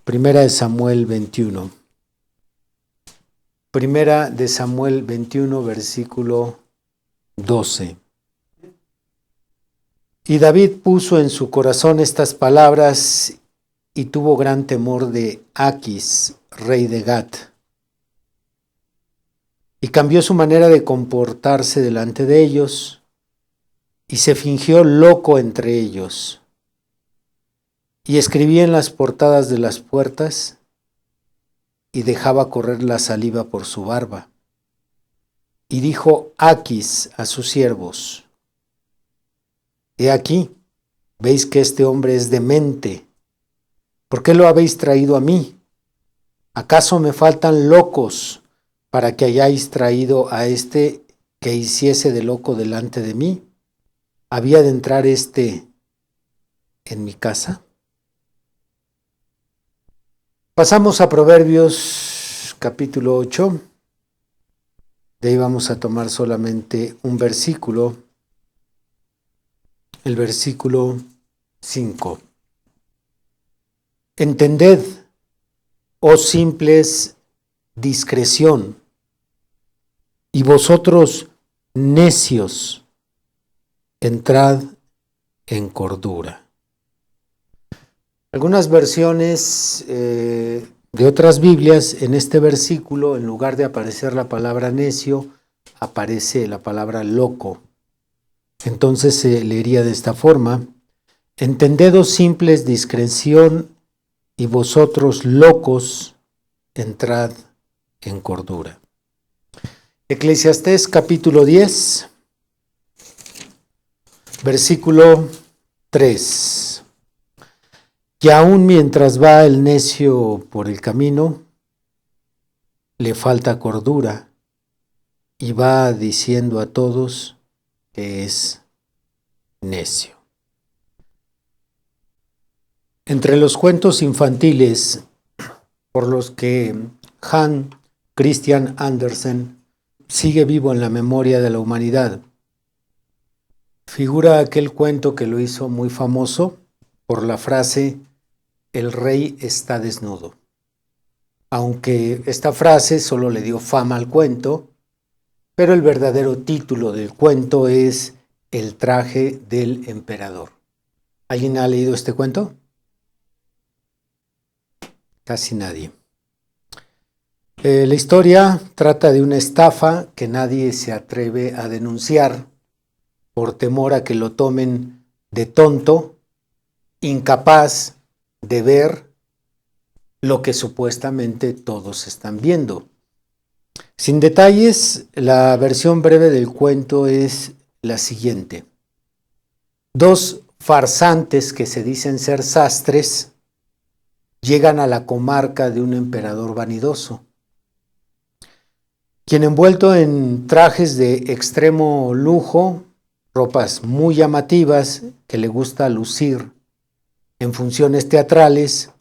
Primera de Samuel 21. Primera de Samuel 21, versículo 12. Y David puso en su corazón estas palabras y tuvo gran temor de Aquis, rey de Gat. Y cambió su manera de comportarse delante de ellos y se fingió loco entre ellos. Y escribía en las portadas de las puertas y dejaba correr la saliva por su barba. Y dijo Aquis a sus siervos: He aquí, veis que este hombre es demente. ¿Por qué lo habéis traído a mí? ¿Acaso me faltan locos para que hayáis traído a este que hiciese de loco delante de mí? ¿Había de entrar este en mi casa? Pasamos a Proverbios capítulo 8. De ahí vamos a tomar solamente un versículo, el versículo 5. Entended, oh simples, discreción, y vosotros necios, entrad en cordura. Algunas versiones de otras Biblias, en este versículo, en lugar de aparecer la palabra necio, aparece la palabra loco. Entonces se leería de esta forma: entended, oh simples, discreción, y vosotros locos, entrad en cordura. Eclesiastés capítulo 10, versículo 3. Y aun mientras va el necio por el camino, le falta cordura, y va diciendo a todos que es necio. Entre los cuentos infantiles por los que Hans Christian Andersen sigue vivo en la memoria de la humanidad, figura aquel cuento que lo hizo muy famoso por la frase "El rey está desnudo". Aunque esta frase solo le dio fama al cuento, pero el verdadero título del cuento es El traje del emperador. ¿Alguien ha leído este cuento? Casi nadie. La historia trata de una estafa que nadie se atreve a denunciar por temor a que lo tomen de tonto, incapaz de ver lo que supuestamente todos están viendo. Sin detalles, la versión breve del cuento es la siguiente. Dos farsantes que se dicen ser sastres llegan a la comarca de un emperador vanidoso, quien, envuelto en trajes de extremo lujo, ropas muy llamativas que le gusta lucir en funciones teatrales,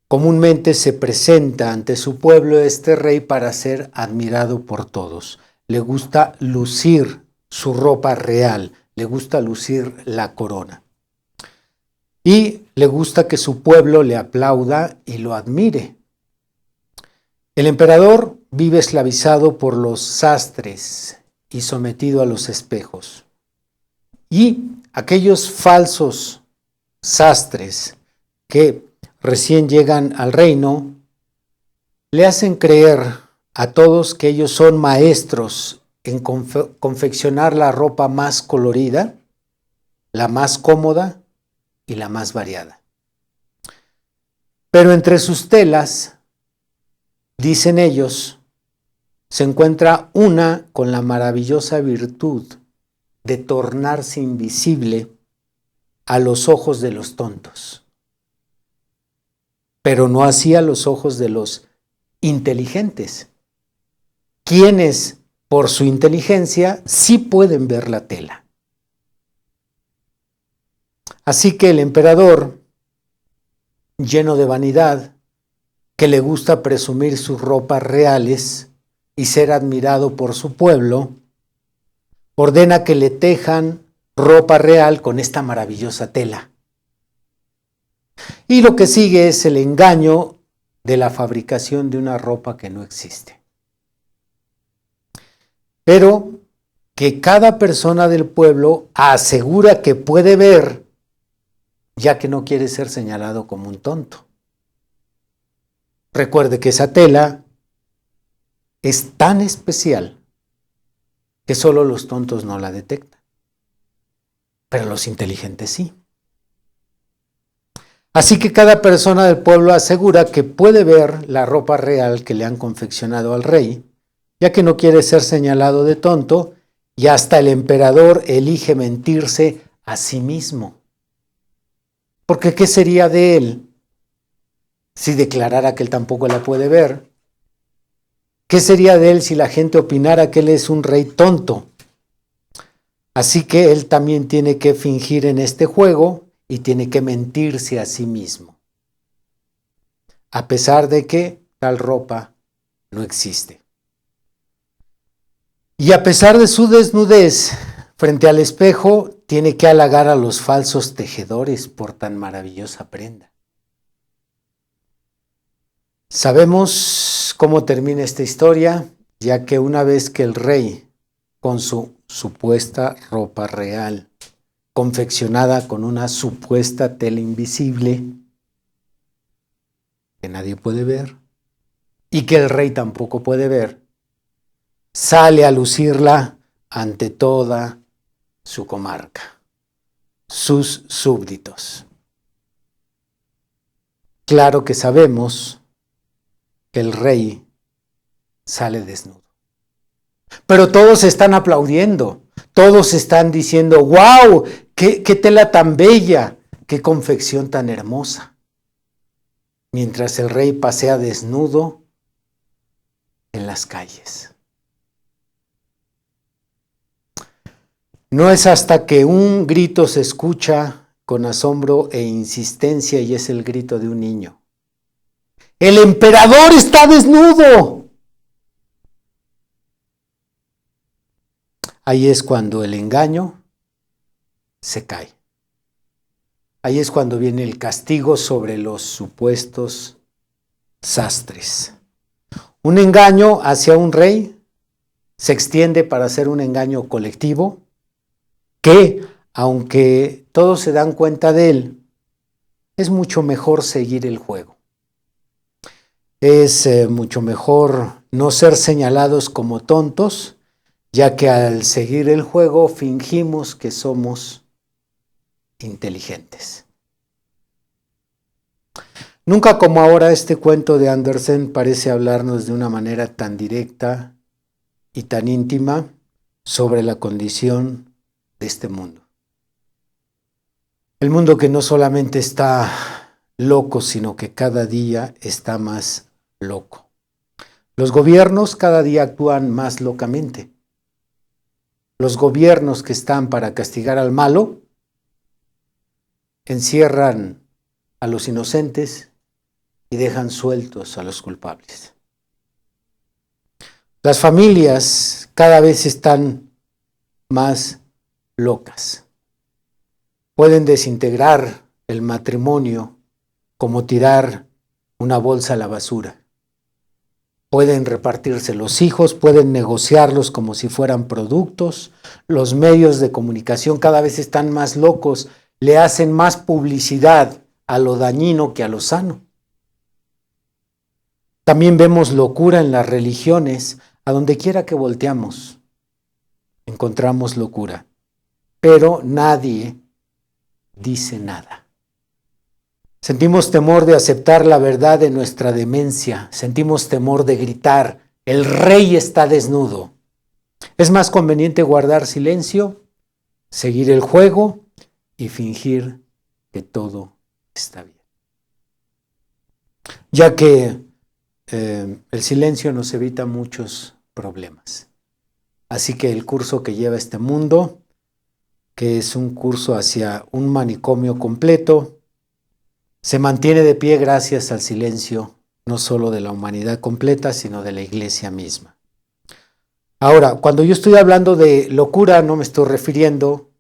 comúnmente se presenta ante su pueblo este rey para ser admirado por todos. Le gusta lucir su ropa real, le gusta lucir la corona. Y le gusta que su pueblo le aplauda y lo admire. El emperador vive esclavizado por los sastres y sometido a los espejos. Y aquellos falsos sastres que recién llegan al reino le hacen creer a todos que ellos son maestros en confeccionar la ropa más colorida, la más cómoda y la más variada. Pero entre sus telas, dicen ellos, se encuentra una con la maravillosa virtud de tornarse invisible a los ojos de los tontos, pero no así a los ojos de los inteligentes, quienes por su inteligencia sí pueden ver la tela. Así que el emperador, lleno de vanidad, que le gusta presumir sus ropas reales y ser admirado por su pueblo, ordena que le tejan ropa real con esta maravillosa tela. Y lo que sigue es el engaño de la fabricación de una ropa que no existe. Pero que cada persona del pueblo asegura que puede ver, ya que no quiere ser señalado como un tonto. Recuerde que esa tela es tan especial que solo los tontos no la detectan, pero los inteligentes sí. Así que cada persona del pueblo asegura que puede ver la ropa real que le han confeccionado al rey, ya que no quiere ser señalado de tonto, y hasta el emperador elige mentirse a sí mismo. Porque ¿qué sería de él si declarara que él tampoco la puede ver? ¿Qué sería de él si la gente opinara que él es un rey tonto? Así que él también tiene que fingir en este juego y tiene que mentirse a sí mismo, a pesar de que tal ropa no existe. Y a pesar de su desnudez, frente al espejo, tiene que halagar a los falsos tejedores por tan maravillosa prenda. Sabemos cómo termina esta historia, ya que una vez que el rey, con su supuesta ropa real, confeccionada con una supuesta tela invisible, que nadie puede ver, y que el rey tampoco puede ver, sale a lucirla ante toda su comarca, sus súbditos. Claro que sabemos que el rey sale desnudo. Pero todos están aplaudiendo, todos están diciendo, ¡wow! ¡Qué tela tan bella! ¡Qué confección tan hermosa! Mientras el rey pasea desnudo en las calles. No es hasta que un grito se escucha con asombro e insistencia y es el grito de un niño. ¡El emperador está desnudo! Ahí es cuando el engaño se cae. Ahí es cuando viene el castigo sobre los supuestos sastres. Un engaño hacia un rey se extiende para ser un engaño colectivo que, aunque todos se dan cuenta de él, es mucho mejor seguir el juego. Es mucho mejor no ser señalados como tontos, ya que al seguir el juego fingimos que somos inteligentes. Nunca como ahora este cuento de Andersen parece hablarnos de una manera tan directa y tan íntima sobre la condición de este mundo. El mundo que no solamente está loco, sino que cada día está más loco. Los gobiernos cada día actúan más locamente. Los gobiernos que están para castigar al malo encierran a los inocentes y dejan sueltos a los culpables. Las familias cada vez están más locas. Pueden desintegrar el matrimonio como tirar una bolsa a la basura. Pueden repartirse los hijos, pueden negociarlos como si fueran productos. Los medios de comunicación cada vez están más locos, le hacen más publicidad a lo dañino que a lo sano. También vemos locura en las religiones, a donde quiera que volteamos, encontramos locura, pero nadie dice nada. Sentimos temor de aceptar la verdad de nuestra demencia, sentimos temor de gritar, el rey está desnudo. Es más conveniente guardar silencio, seguir el juego y fingir que todo está bien. Ya que el silencio nos evita muchos problemas. Así que el curso que lleva este mundo, que es un curso hacia un manicomio completo, se mantiene de pie gracias al silencio, no solo de la humanidad completa, sino de la iglesia misma. Ahora, cuando yo estoy hablando de locura, no me estoy refiriendo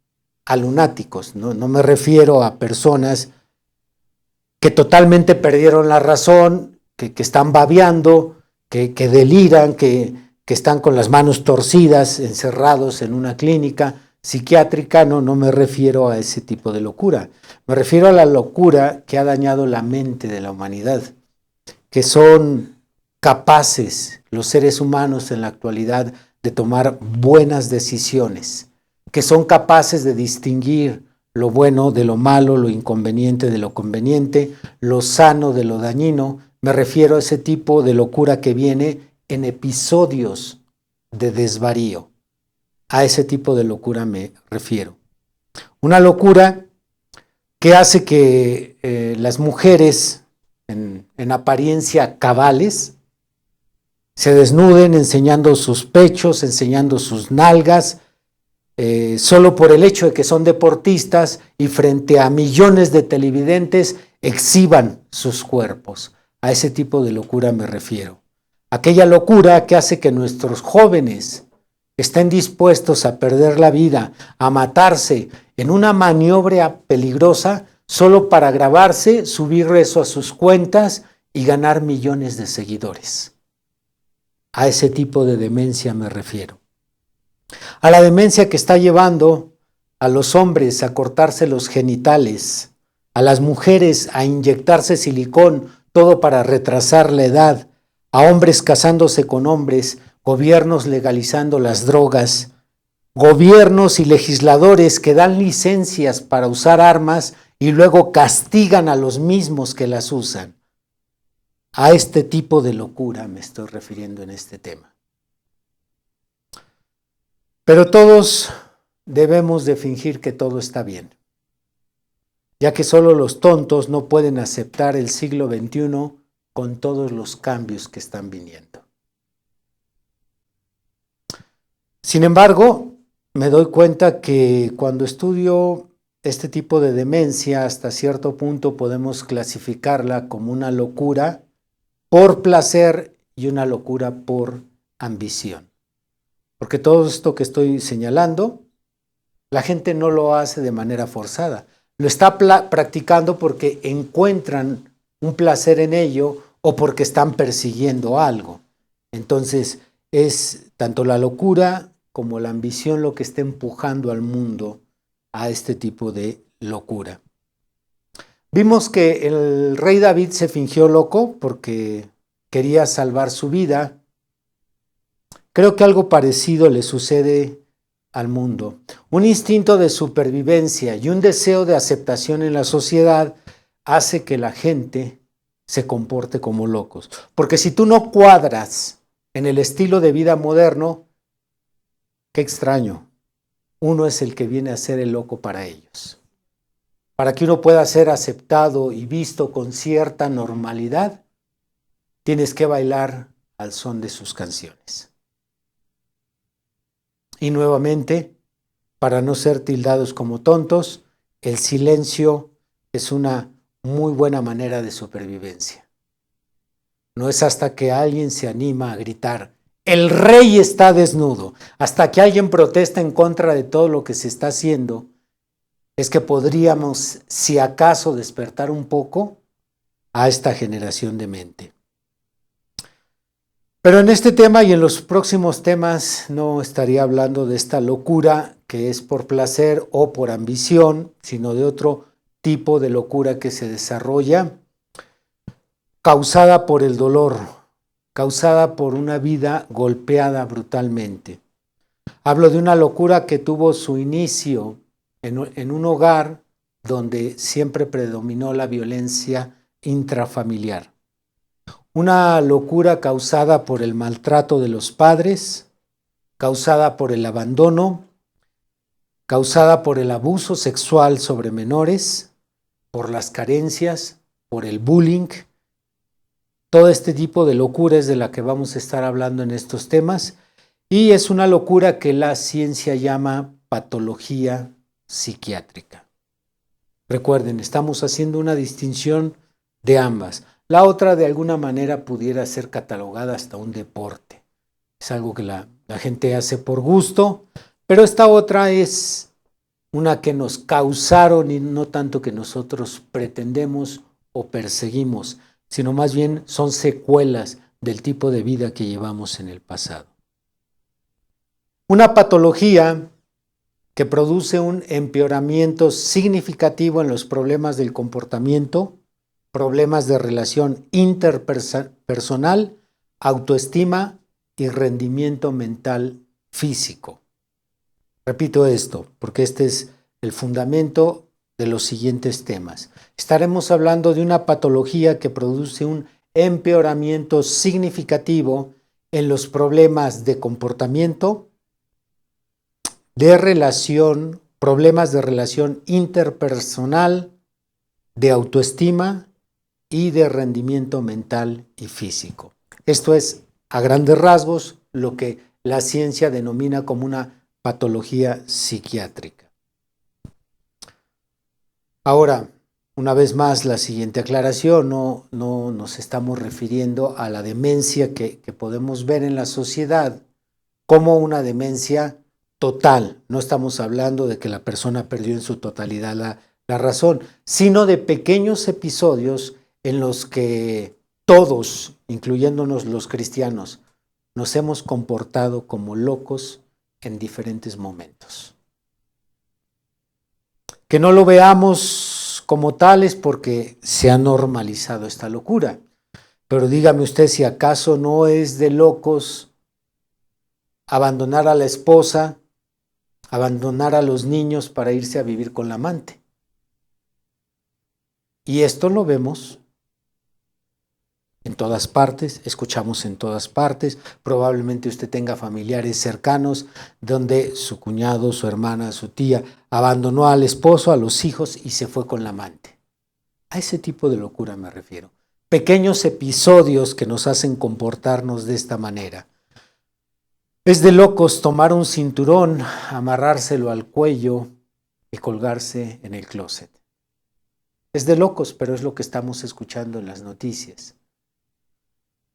a lunáticos, no me refiero a personas que totalmente perdieron la razón, que están babeando, que deliran, que están con las manos torcidas, encerrados en una clínica psiquiátrica. No me refiero a ese tipo de locura. Me refiero a la locura que ha dañado la mente de la humanidad, que son capaces los seres humanos en la actualidad de tomar buenas decisiones, que son capaces de distinguir lo bueno de lo malo, lo inconveniente de lo conveniente, lo sano de lo dañino. Me refiero a ese tipo de locura que viene en episodios de desvarío. A ese tipo de locura me refiero. Una locura que hace que las mujeres en apariencia cabales se desnuden enseñando sus pechos, enseñando sus nalgas, solo por el hecho de que son deportistas y frente a millones de televidentes exhiban sus cuerpos. A ese tipo de locura me refiero. Aquella locura que hace que nuestros jóvenes estén dispuestos a perder la vida, a matarse en una maniobra peligrosa solo para grabarse, subir eso a sus cuentas y ganar millones de seguidores. A ese tipo de demencia me refiero. A la demencia que está llevando a los hombres a cortarse los genitales, a las mujeres a inyectarse silicón, todo para retrasar la edad, a hombres casándose con hombres, gobiernos legalizando las drogas, gobiernos y legisladores que dan licencias para usar armas y luego castigan a los mismos que las usan. A este tipo de locura me estoy refiriendo en este tema. Pero todos debemos de fingir que todo está bien, ya que solo los tontos no pueden aceptar el siglo XXI con todos los cambios que están viniendo. Sin embargo, me doy cuenta que cuando estudio este tipo de demencia, hasta cierto punto podemos clasificarla como una locura por placer y una locura por ambición. Porque todo esto que estoy señalando, la gente no lo hace de manera forzada. Lo está practicando porque encuentran un placer en ello o porque están persiguiendo algo. Entonces, es tanto la locura como la ambición lo que está empujando al mundo a este tipo de locura. Vimos que el rey David se fingió loco porque quería salvar su vida. Creo que algo parecido le sucede al mundo. Un instinto de supervivencia y un deseo de aceptación en la sociedad hace que la gente se comporte como locos. Porque si tú no cuadras en el estilo de vida moderno, qué extraño, uno es el que viene a ser el loco para ellos. Para que uno pueda ser aceptado y visto con cierta normalidad, tienes que bailar al son de sus canciones. Y nuevamente, para no ser tildados como tontos, el silencio es una muy buena manera de supervivencia. No es hasta que alguien se anima a gritar, el rey está desnudo, hasta que alguien protesta en contra de todo lo que se está haciendo, es que podríamos, si acaso, despertar un poco a esta generación de mente. Pero en este tema y en los próximos temas no estaría hablando de esta locura que es por placer o por ambición, sino de otro tipo de locura que se desarrolla causada por el dolor, causada por una vida golpeada brutalmente. Hablo de una locura que tuvo su inicio en un hogar donde siempre predominó la violencia intrafamiliar. Una locura causada por el maltrato de los padres, causada por el abandono, causada por el abuso sexual sobre menores, por las carencias, por el bullying. Todo este tipo de locura es de la que vamos a estar hablando en estos temas y es una locura que la ciencia llama patología psiquiátrica. Recuerden, estamos haciendo una distinción de ambas. La otra de alguna manera pudiera ser catalogada hasta un deporte. Es algo que la gente hace por gusto, pero esta otra es una que nos causaron y no tanto que nosotros pretendemos o perseguimos, sino más bien son secuelas del tipo de vida que llevamos en el pasado. Una patología que produce un empeoramiento significativo en los problemas del comportamiento, problemas de relación interpersonal, autoestima y rendimiento mental físico. Repito esto, porque este es el fundamento de los siguientes temas. Estaremos hablando de una patología que produce un empeoramiento significativo en los problemas de comportamiento, de relación, problemas de relación interpersonal, de autoestima y de rendimiento mental y físico. Esto es, a grandes rasgos, lo que la ciencia denomina como una patología psiquiátrica. Ahora, una vez más, la siguiente aclaración, no nos estamos refiriendo a la demencia que podemos ver en la sociedad como una demencia total. No estamos hablando de que la persona perdió en su totalidad la razón, sino de pequeños episodios en los que todos, incluyéndonos los cristianos, nos hemos comportado como locos en diferentes momentos. Que no lo veamos como tales porque se ha normalizado esta locura. Pero dígame usted si acaso no es de locos abandonar a la esposa, abandonar a los niños para irse a vivir con la amante. Y esto lo vemos en todas partes, escuchamos en todas partes. Probablemente usted tenga familiares cercanos donde su cuñado, su hermana, su tía abandonó al esposo, a los hijos y se fue con la amante. A ese tipo de locura me refiero. Pequeños episodios que nos hacen comportarnos de esta manera. Es de locos tomar un cinturón, amarrárselo al cuello y colgarse en el closet. Es de locos, pero es lo que estamos escuchando en las noticias.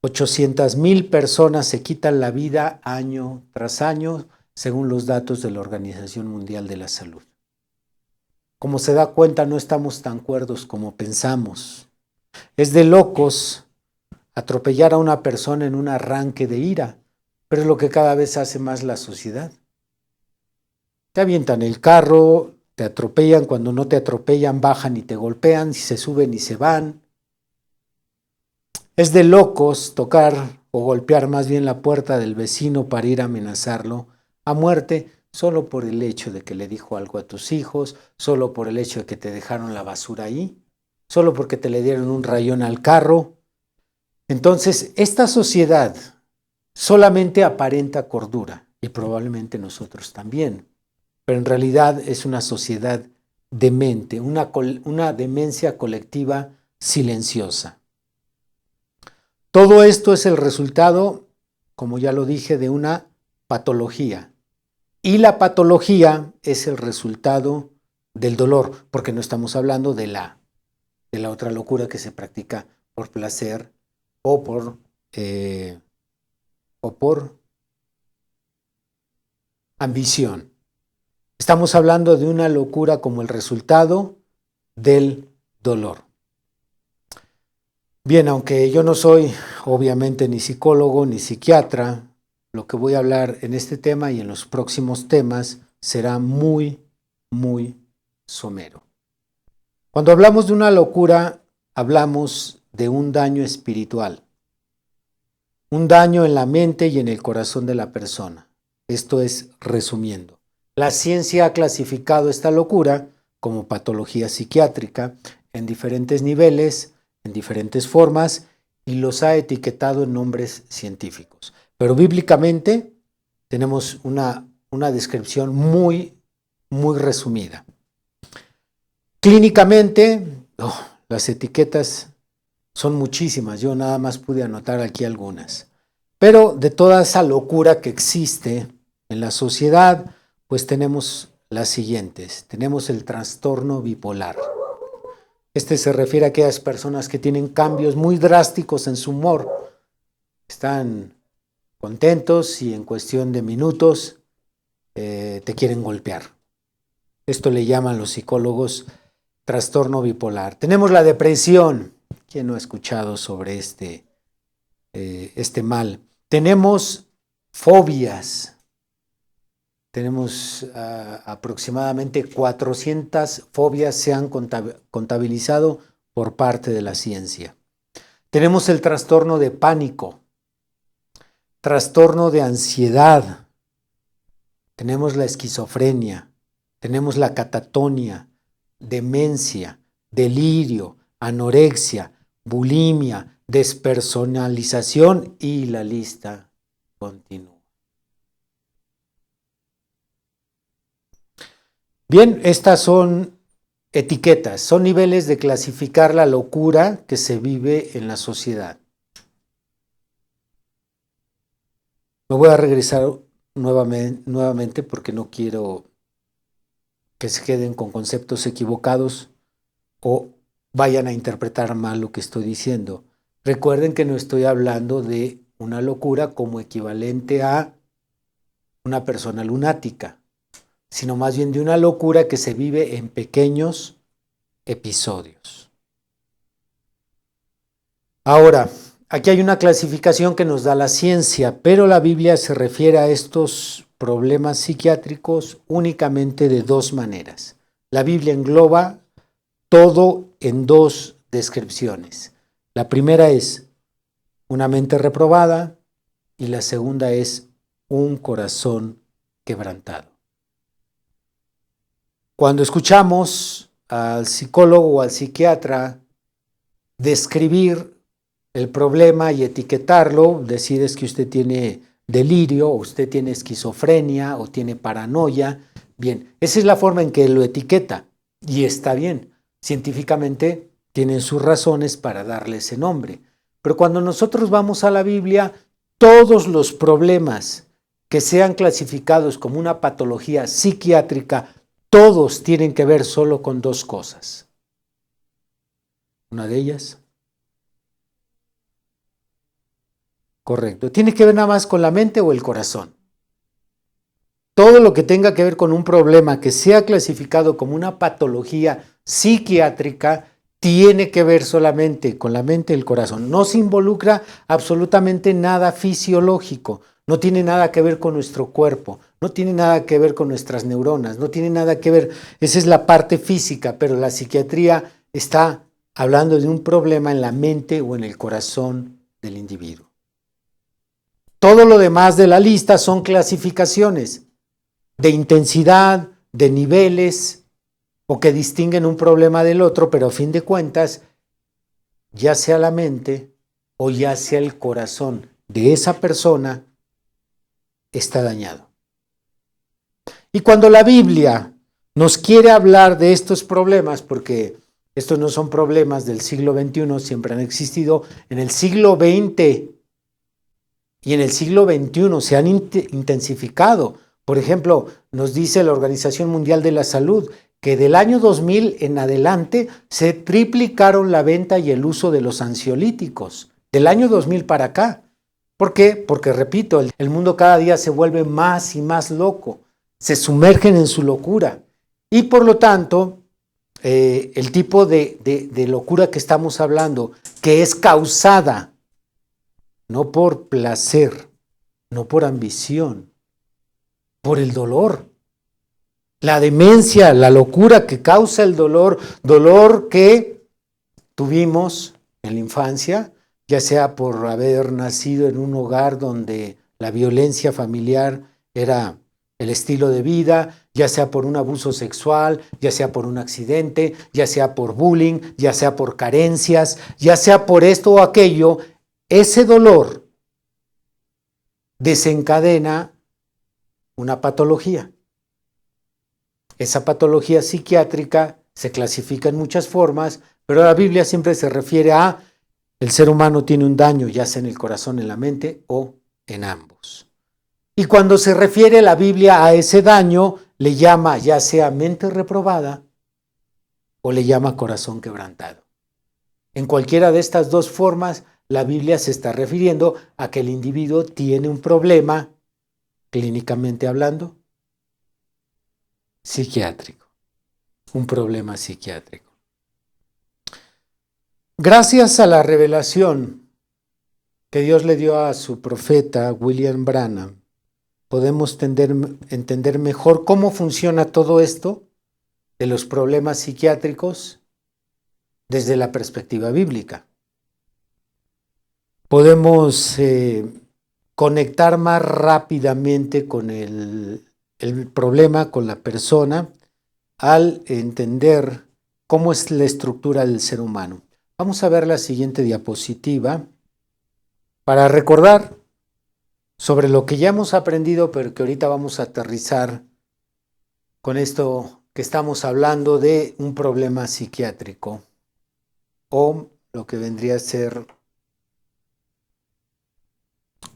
800,000 personas se quitan la vida año tras año, según los datos de la Organización Mundial de la Salud. Como se da cuenta, no estamos tan cuerdos como pensamos. Es de locos atropellar a una persona en un arranque de ira, pero es lo que cada vez hace más la sociedad. Te avientan el carro, te atropellan, cuando no te atropellan, bajan y te golpean, si se suben y se van. Es de locos tocar o golpear más bien la puerta del vecino para ir a amenazarlo a muerte, solo por el hecho de que le dijo algo a tus hijos, solo por el hecho de que te dejaron la basura ahí, solo porque te le dieron un rayón al carro. Entonces, esta sociedad solamente aparenta cordura, y probablemente nosotros también, pero en realidad es una sociedad demente, una demencia colectiva silenciosa. Todo esto es el resultado, como ya lo dije, de una patología. Y la patología es el resultado del dolor, porque no estamos hablando de la otra locura que se practica por placer o por ambición. Estamos hablando de una locura como el resultado del dolor. Bien, aunque yo no soy obviamente ni psicólogo ni psiquiatra, lo que voy a hablar en este tema y en los próximos temas será muy, muy somero. Cuando hablamos de una locura, hablamos de un daño espiritual, un daño en la mente y en el corazón de la persona. Esto es resumiendo. La ciencia ha clasificado esta locura como patología psiquiátrica en diferentes niveles, en diferentes formas, y los ha etiquetado en nombres científicos. Pero bíblicamente tenemos una descripción muy, muy resumida. Clínicamente, las etiquetas son muchísimas, yo nada más pude anotar aquí algunas. Pero de toda esa locura que existe en la sociedad, pues tenemos las siguientes. Tenemos el trastorno bipolar. Este se refiere a aquellas personas que tienen cambios muy drásticos en su humor. Están contentos y en cuestión de minutos te quieren golpear. Esto le llaman los psicólogos trastorno bipolar. Tenemos la depresión. ¿Quién no ha escuchado sobre este mal? Tenemos fobias. Tenemos aproximadamente 400 fobias se han contabilizado por parte de la ciencia. Tenemos el trastorno de pánico, trastorno de ansiedad, tenemos la esquizofrenia, tenemos la catatonia, demencia, delirio, anorexia, bulimia, despersonalización y la lista continúa. Bien, estas son etiquetas, son niveles de clasificar la locura que se vive en la sociedad. Me voy a regresar nuevamente porque no quiero que se queden con conceptos equivocados o vayan a interpretar mal lo que estoy diciendo. Recuerden que no estoy hablando de una locura como equivalente a una persona lunática, sino más bien de una locura que se vive en pequeños episodios. Ahora, aquí hay una clasificación que nos da la ciencia, pero la Biblia se refiere a estos problemas psiquiátricos únicamente de dos maneras. La Biblia engloba todo en dos descripciones. La primera es una mente reprobada y la segunda es un corazón quebrantado. Cuando escuchamos al psicólogo o al psiquiatra describir el problema y etiquetarlo, decir es que usted tiene delirio, o usted tiene esquizofrenia, o tiene paranoia, bien, esa es la forma en que lo etiqueta, y está bien, científicamente tienen sus razones para darle ese nombre, pero cuando nosotros vamos a la Biblia, todos los problemas que sean clasificados como una patología psiquiátrica, todos tienen que ver solo con dos cosas. Una de ellas, correcto, tiene que ver nada más con la mente o el corazón. Todo lo que tenga que ver con un problema que sea clasificado como una patología psiquiátrica tiene que ver solamente con la mente y el corazón. No se involucra absolutamente nada fisiológico, no tiene nada que ver con nuestro cuerpo, no tiene nada que ver con nuestras neuronas, no tiene nada que ver, esa es la parte física, pero la psiquiatría está hablando de un problema en la mente o en el corazón del individuo. Todo lo demás de la lista son clasificaciones de intensidad, de niveles, o que distinguen un problema del otro, pero a fin de cuentas, ya sea la mente o ya sea el corazón de esa persona, está dañado. Y cuando la Biblia nos quiere hablar de estos problemas, porque estos no son problemas del siglo XXI, siempre han existido, en el siglo XX y en el siglo XXI se han intensificado. Por ejemplo, nos dice la Organización Mundial de la Salud que del año 2000 en adelante se triplicaron la venta y el uso de los ansiolíticos, del año 2000 para acá. ¿Por qué? Porque, repito, el mundo cada día se vuelve más y más loco, se sumergen en su locura y por lo tanto el tipo de locura que estamos hablando, que es causada no por placer, no por ambición, por el dolor. La demencia, la locura que causa el dolor, dolor que tuvimos en la infancia, ya sea por haber nacido en un hogar donde la violencia familiar era el estilo de vida, ya sea por un abuso sexual, ya sea por un accidente, ya sea por bullying, ya sea por carencias, ya sea por esto o aquello, ese dolor desencadena una patología. Esa patología psiquiátrica se clasifica en muchas formas, pero la Biblia siempre se refiere a el ser humano tiene un daño, ya sea en el corazón, en la mente o en ambos. Y cuando se refiere la Biblia a ese daño, le llama ya sea mente reprobada o le llama corazón quebrantado. En cualquiera de estas dos formas, la Biblia se está refiriendo a que el individuo tiene un problema, clínicamente hablando, psiquiátrico, un problema psiquiátrico. Gracias a la revelación que Dios le dio a su profeta William Branham, podemos entender mejor cómo funciona todo esto de los problemas psiquiátricos desde la perspectiva bíblica. Podemos conectar más rápidamente con el problema, con la persona, al entender cómo es la estructura del ser humano. Vamos a ver la siguiente diapositiva para recordar sobre lo que ya hemos aprendido, pero que ahorita vamos a aterrizar con esto que estamos hablando de un problema psiquiátrico o lo que vendría a ser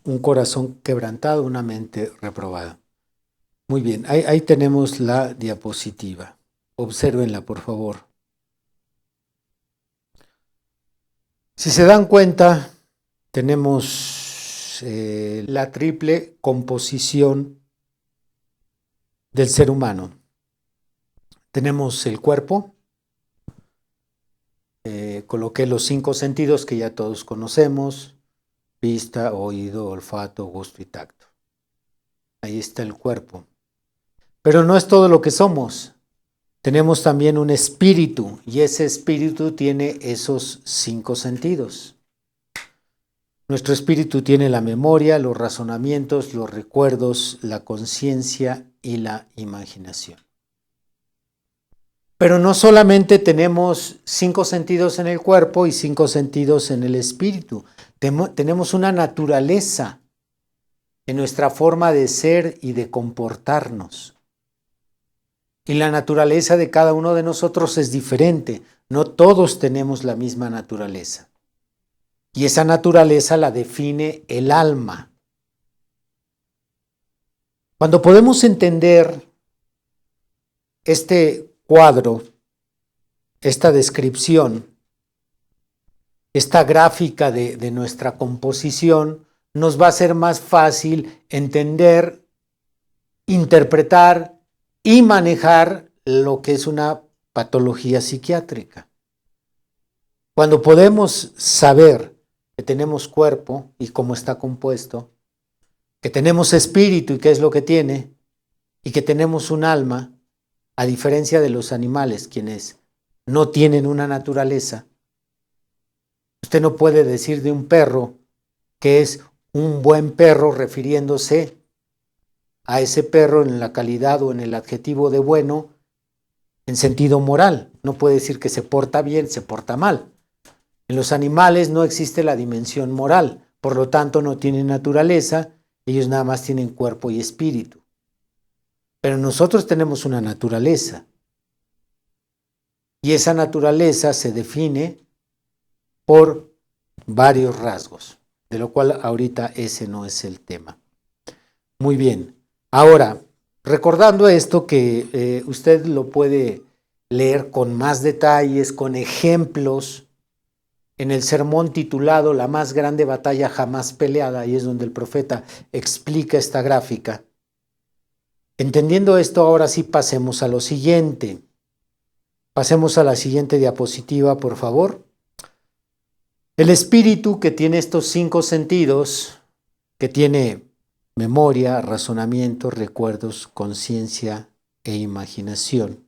un corazón quebrantado, una mente reprobada. Muy bien, ahí tenemos la diapositiva. Obsérvenla, por favor. Si se dan cuenta, tenemos la triple composición del ser humano. Tenemos el cuerpo, coloqué los 5 sentidos que ya todos conocemos: vista, oído, olfato, gusto y tacto. Ahí está el cuerpo. Pero no es todo lo que somos. Tenemos también un espíritu, y ese espíritu tiene esos 5 sentidos. Nuestro espíritu tiene la memoria, los razonamientos, los recuerdos, la conciencia y la imaginación. Pero no solamente tenemos 5 sentidos en el cuerpo y 5 sentidos en el espíritu. Tenemos una naturaleza en nuestra forma de ser y de comportarnos. Y la naturaleza de cada uno de nosotros es diferente. No todos tenemos la misma naturaleza. Y esa naturaleza la define el alma. Cuando podemos entender este cuadro, esta descripción, esta gráfica de nuestra composición, nos va a ser más fácil entender, interpretar y manejar lo que es una patología psiquiátrica. Cuando podemos saber que tenemos cuerpo y cómo está compuesto, que tenemos espíritu y qué es lo que tiene, y que tenemos un alma, a diferencia de los animales, quienes no tienen una naturaleza. Usted no puede decir de un perro que es un buen perro refiriéndose a ese perro en la calidad o en el adjetivo de bueno en sentido moral. No puede decir que se porta bien, se porta mal. En los animales no existe la dimensión moral, por lo tanto no tienen naturaleza, ellos nada más tienen cuerpo y espíritu. Pero nosotros tenemos una naturaleza, y esa naturaleza se define por varios rasgos, de lo cual ahorita ese no es el tema. Muy bien. Ahora, recordando esto que usted lo puede leer con más detalles, con ejemplos, en el sermón titulado La más grande batalla jamás peleada, y es donde el profeta explica esta gráfica. Entendiendo esto, ahora sí pasemos a lo siguiente. Pasemos a la siguiente diapositiva, por favor. El espíritu, que tiene estos 5 sentidos, que tiene memoria, razonamiento, recuerdos, conciencia e imaginación,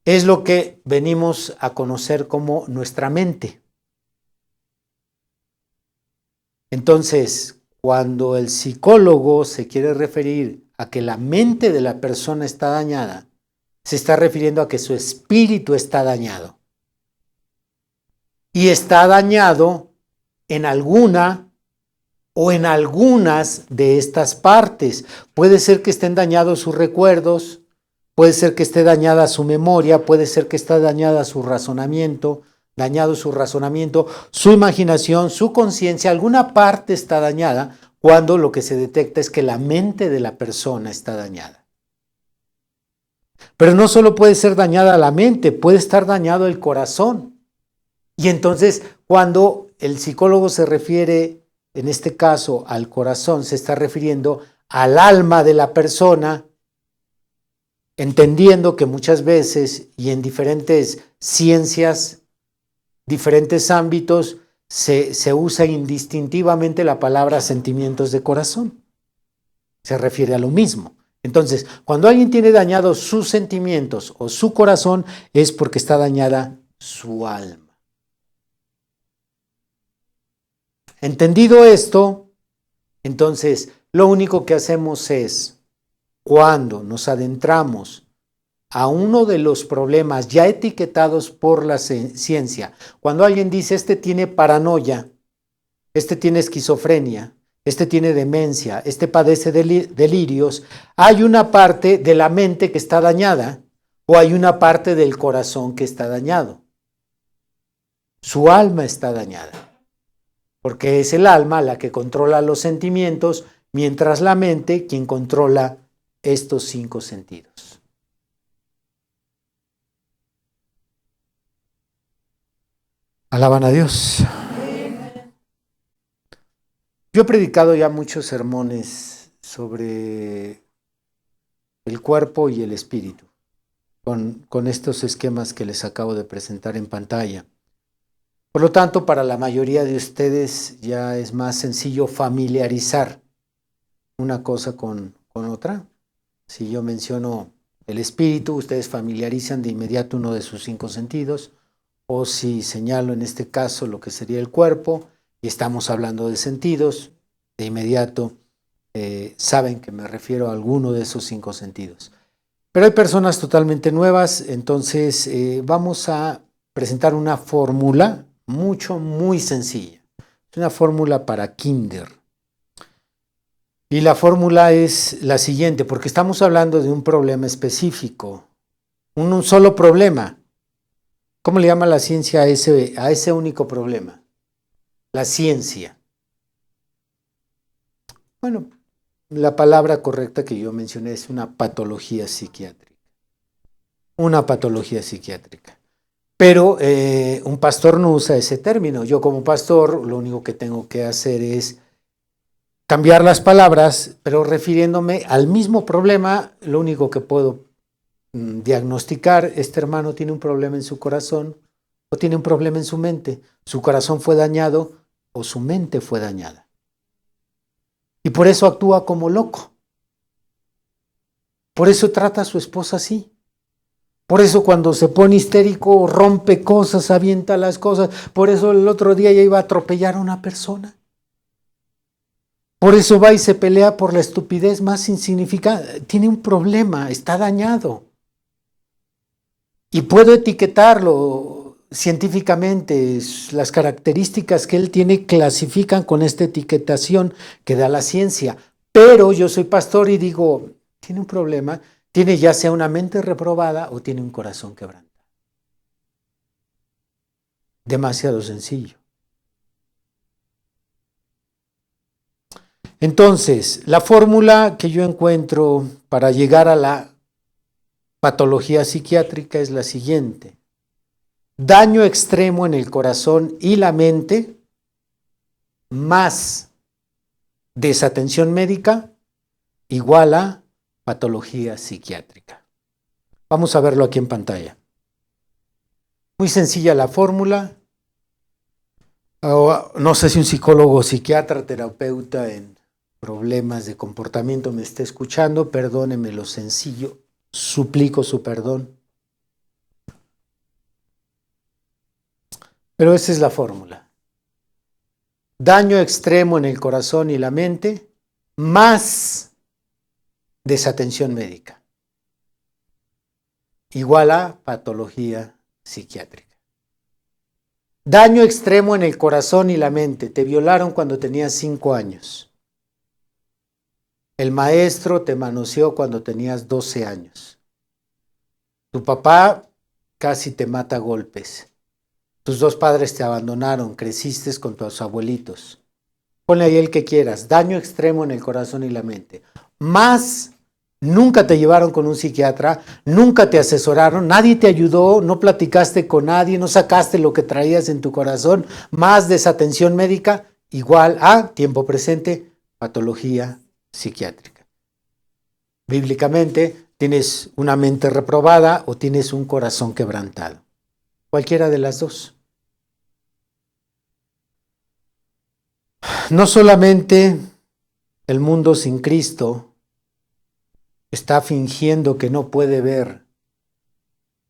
es lo que venimos a conocer como nuestra mente. Entonces, cuando el psicólogo se quiere referir a que la mente de la persona está dañada, se está refiriendo a que su espíritu está dañado. Y está dañado en alguna o en algunas de estas partes. Puede ser que estén dañados sus recuerdos, puede ser que esté dañada su memoria, puede ser que esté dañada su razonamiento, su imaginación, su conciencia. Alguna parte está dañada cuando lo que se detecta es que la mente de la persona está dañada. Pero no solo puede ser dañada la mente, puede estar dañado el corazón. Y entonces, cuando el psicólogo se refiere, en este caso, al corazón, se está refiriendo al alma de la persona, entendiendo que muchas veces y en diferentes ciencias diferentes ámbitos se usa indistintivamente la palabra sentimientos de corazón. Se refiere a lo mismo. Entonces, cuando alguien tiene dañados sus sentimientos o su corazón, es porque está dañada su alma. Entendido esto, entonces, lo único que hacemos es, cuando nos adentramos a uno de los problemas ya etiquetados por la ciencia, cuando alguien dice, este tiene paranoia, este tiene esquizofrenia, este tiene demencia, este padece delirios, hay una parte de la mente que está dañada o hay una parte del corazón que está dañado. Su alma está dañada, porque es el alma la que controla los sentimientos, mientras la mente quien controla estos 5 sentidos. Alaban a Dios. Yo he predicado ya muchos sermones sobre el cuerpo y el espíritu, con estos esquemas que les acabo de presentar en pantalla. Por lo tanto, para la mayoría de ustedes ya es más sencillo familiarizar una cosa con otra. Si yo menciono el espíritu, ustedes familiarizan de inmediato uno de sus 5 sentidos, o si señalo en este caso lo que sería el cuerpo, y estamos hablando de sentidos, de inmediato saben que me refiero a alguno de esos 5 sentidos. Pero hay personas totalmente nuevas, entonces vamos a presentar una fórmula muy sencilla. Es una fórmula para kinder. Y la fórmula es la siguiente, porque estamos hablando de un problema específico, un solo problema. ¿Cómo le llama la ciencia a ese único problema? La ciencia. Bueno, la palabra correcta que yo mencioné es una patología psiquiátrica. Una patología psiquiátrica. Pero un pastor no usa ese término. Yo como pastor lo único que tengo que hacer es cambiar las palabras, pero refiriéndome al mismo problema, lo único que puedo diagnosticar, este hermano tiene un problema en su corazón o tiene un problema en su mente. Su corazón fue dañado o su mente fue dañada. Y por eso actúa como loco. Por eso trata a su esposa así. Por eso cuando se pone histérico rompe cosas, avienta las cosas. Por eso el otro día ya iba a atropellar a una persona. Por eso va y se pelea por la estupidez más insignificante. Tiene un problema, está dañado. Y puedo etiquetarlo científicamente. Las características que él tiene clasifican con esta etiquetación que da la ciencia. Pero yo soy pastor y digo, tiene un problema, tiene ya sea una mente reprobada o tiene un corazón quebrantado. Demasiado sencillo. Entonces, la fórmula que yo encuentro para llegar a la patología psiquiátrica es la siguiente. Daño extremo en el corazón y la mente, más desatención médica, igual a patología psiquiátrica. Vamos a verlo aquí en pantalla. Muy sencilla la fórmula. No sé si un psicólogo, psiquiatra, terapeuta en problemas de comportamiento me esté escuchando, perdóneme lo sencillo, suplico su perdón. Pero esa es la fórmula. Daño extremo en el corazón y la mente, más desatención médica, igual a patología psiquiátrica. Daño extremo en el corazón y la mente. Te violaron cuando tenías 5 años. El maestro te manoseó cuando tenías 12 años. Tu papá casi te mata a golpes. Tus 2 padres te abandonaron, creciste con tus abuelitos. Ponle ahí el que quieras. Daño extremo en el corazón y la mente. Más, nunca te llevaron con un psiquiatra, nunca te asesoraron, nadie te ayudó, no platicaste con nadie, no sacaste lo que traías en tu corazón. Más desatención médica, igual a, tiempo presente, patología psiquiátrica. Bíblicamente, tienes una mente reprobada o tienes un corazón quebrantado. Cualquiera de las dos. No solamente el mundo sin Cristo está fingiendo que no puede ver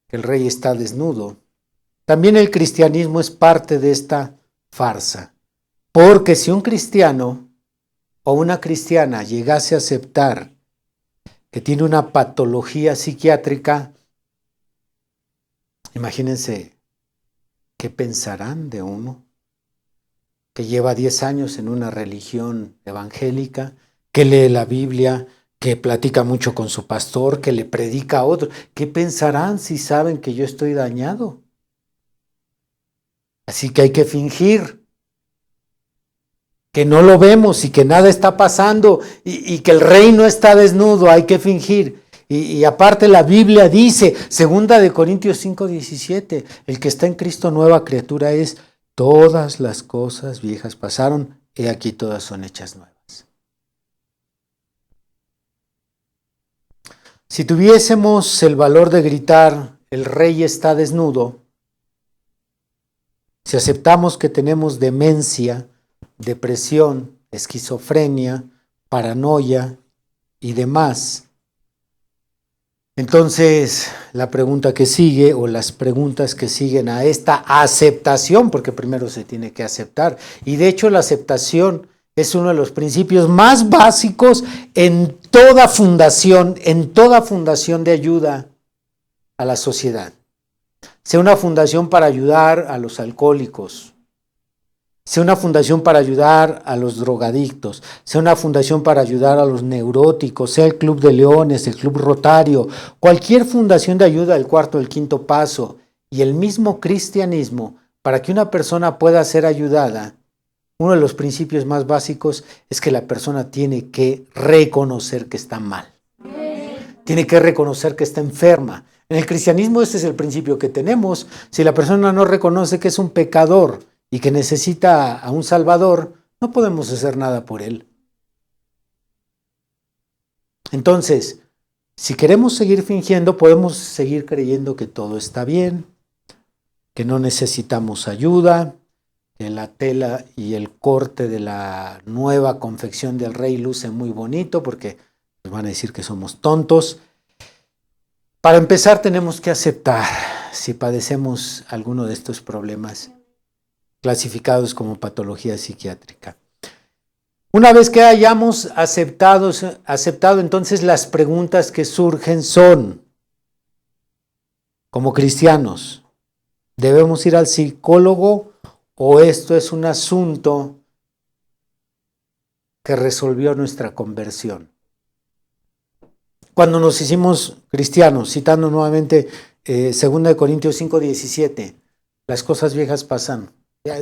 que el rey está desnudo, también el cristianismo es parte de esta farsa. Porque si un cristiano o una cristiana llegase a aceptar que tiene una patología psiquiátrica, imagínense qué pensarán de uno que lleva 10 años en una religión evangélica, que lee la Biblia, que platica mucho con su pastor, que le predica a otro. ¿Qué pensarán si saben que yo estoy dañado? Así que hay que fingir que no lo vemos y que nada está pasando y que el rey no está desnudo, hay que fingir. Y aparte la Biblia dice, 2 Corintios 5:17, el que está en Cristo nueva criatura es, todas las cosas viejas pasaron, he aquí todas son hechas nuevas. Si tuviésemos el valor de gritar, el rey está desnudo, si aceptamos que tenemos demencia, depresión, esquizofrenia, paranoia y demás, entonces la pregunta que sigue o las preguntas que siguen a esta aceptación, porque primero se tiene que aceptar, y de hecho la aceptación es uno de los principios más básicos en toda fundación de ayuda a la sociedad. Sea una fundación para ayudar a los alcohólicos, sea una fundación para ayudar a los drogadictos, sea una fundación para ayudar a los neuróticos, sea el Club de Leones, el Club Rotario, cualquier fundación de ayuda del cuarto, del quinto paso, y el mismo cristianismo, para que una persona pueda ser ayudada, uno de los principios más básicos es que la persona tiene que reconocer que está mal. Tiene que reconocer que está enferma. En el cristianismo este es el principio que tenemos. Si la persona no reconoce que es un pecador y que necesita a un salvador, no podemos hacer nada por él. Entonces, si queremos seguir fingiendo, podemos seguir creyendo que todo está bien, que no necesitamos ayuda, que la tela y el corte de la nueva confección del rey luce muy bonito porque nos van a decir que somos tontos. Para empezar, tenemos que aceptar si padecemos alguno de estos problemas clasificados como patología psiquiátrica. Una vez que hayamos aceptado, entonces las preguntas que surgen son, como cristianos, ¿debemos ir al psicólogo o esto es un asunto que resolvió nuestra conversión? Cuando nos hicimos cristianos, citando nuevamente 2 Corintios 5:17, las cosas viejas pasan.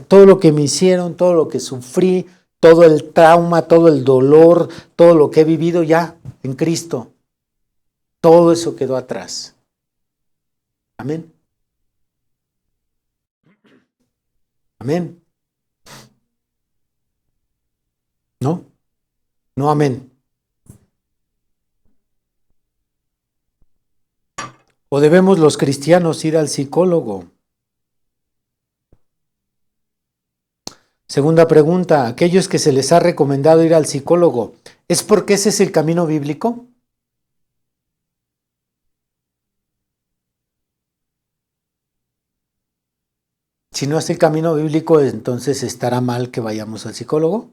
Todo lo que me hicieron, todo lo que sufrí, todo el trauma, todo el dolor, todo lo que he vivido ya en Cristo, todo eso quedó atrás. Amén. Amén. ¿No? No, amén. ¿O debemos los cristianos ir al psicólogo? Segunda pregunta, aquellos que se les ha recomendado ir al psicólogo, ¿es porque ese es el camino bíblico? Si no es el camino bíblico, entonces ¿estará mal que vayamos al psicólogo?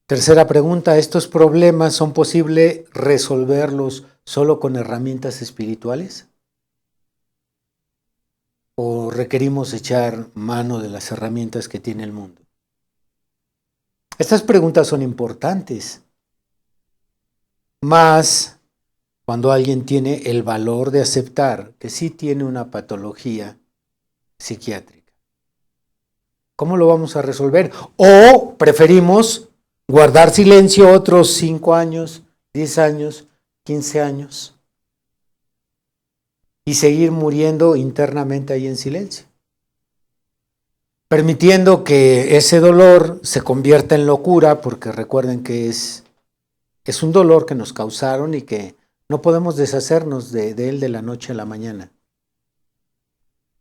Tercera pregunta, ¿estos problemas son posible resolverlos solo con herramientas espirituales? ¿O requerimos echar mano de las herramientas que tiene el mundo? Estas preguntas son importantes, más cuando alguien tiene el valor de aceptar que sí tiene una patología psiquiátrica. ¿Cómo lo vamos a resolver? ¿O preferimos guardar silencio otros 5 años, 10 años, 15 años y seguir muriendo internamente ahí en silencio? Permitiendo que ese dolor se convierta en locura, porque recuerden que es un dolor que nos causaron y que no podemos deshacernos de él de la noche a la mañana.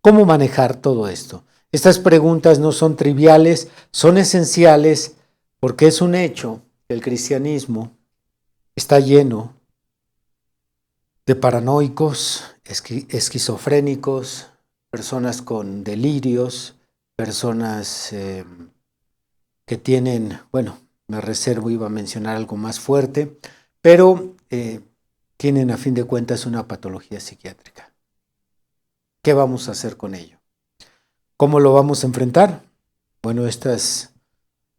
¿Cómo manejar todo esto? Estas preguntas no son triviales, son esenciales porque es un hecho que el cristianismo está lleno de paranoicos, esquizofrénicos, personas con delirios, personas que tienen, bueno, me reservo, iba a mencionar algo más fuerte, pero tienen a fin de cuentas una patología psiquiátrica. ¿Qué vamos a hacer con ello? ¿Cómo lo vamos a enfrentar? Bueno, estas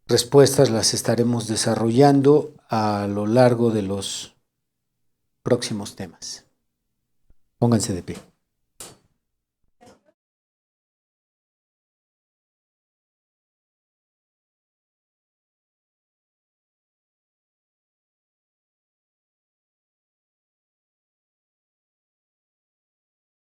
respuestas las estaremos desarrollando a lo largo de los próximos temas. Pónganse de pie.